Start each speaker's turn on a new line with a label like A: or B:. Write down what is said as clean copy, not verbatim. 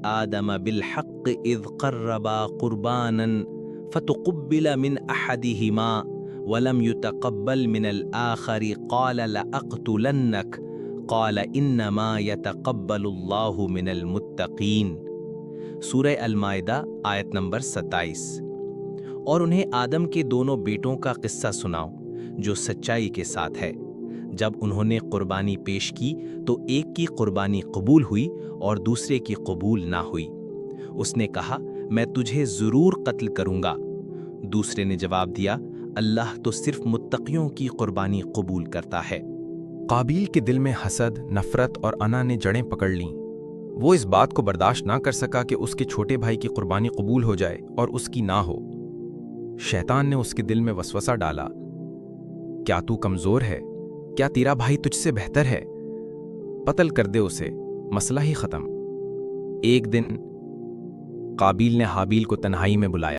A: آدم بالحق اذ قربا قربانا فتقبل من احدهما ولم يتقبل من الآخر قال لأقتلنك قال انما يتقبل اللہ من المتقین۔ سورہ المائدہ آیت نمبر 27۔ اور انہیں آدم کے دونوں بیٹوں کا قصہ سناؤ جو سچائی کے ساتھ ہے۔ جب انہوں نے قربانی پیش کی تو ایک کی قربانی قبول ہوئی اور دوسرے کی قبول نہ ہوئی۔ اس نے کہا میں تجھے ضرور قتل کروں گا۔ دوسرے نے جواب دیا اللہ تو صرف متقیوں کی قربانی قبول کرتا ہے۔
B: قابیل کے دل میں حسد، نفرت اور انا نے جڑیں پکڑ لیں۔ وہ اس بات کو برداشت نہ کر سکا کہ اس کے چھوٹے بھائی کی قربانی قبول ہو جائے اور اس کی نہ ہو۔ شیطان نے اس کے دل میں وسوسہ ڈالا، کیا تو کمزور ہے؟ کیا تیرا بھائی تجھ سے بہتر ہے؟ قتل کر دے اسے، مسئلہ ہی ختم۔ ایک دن قابیل نے حابیل کو تنہائی میں بلایا۔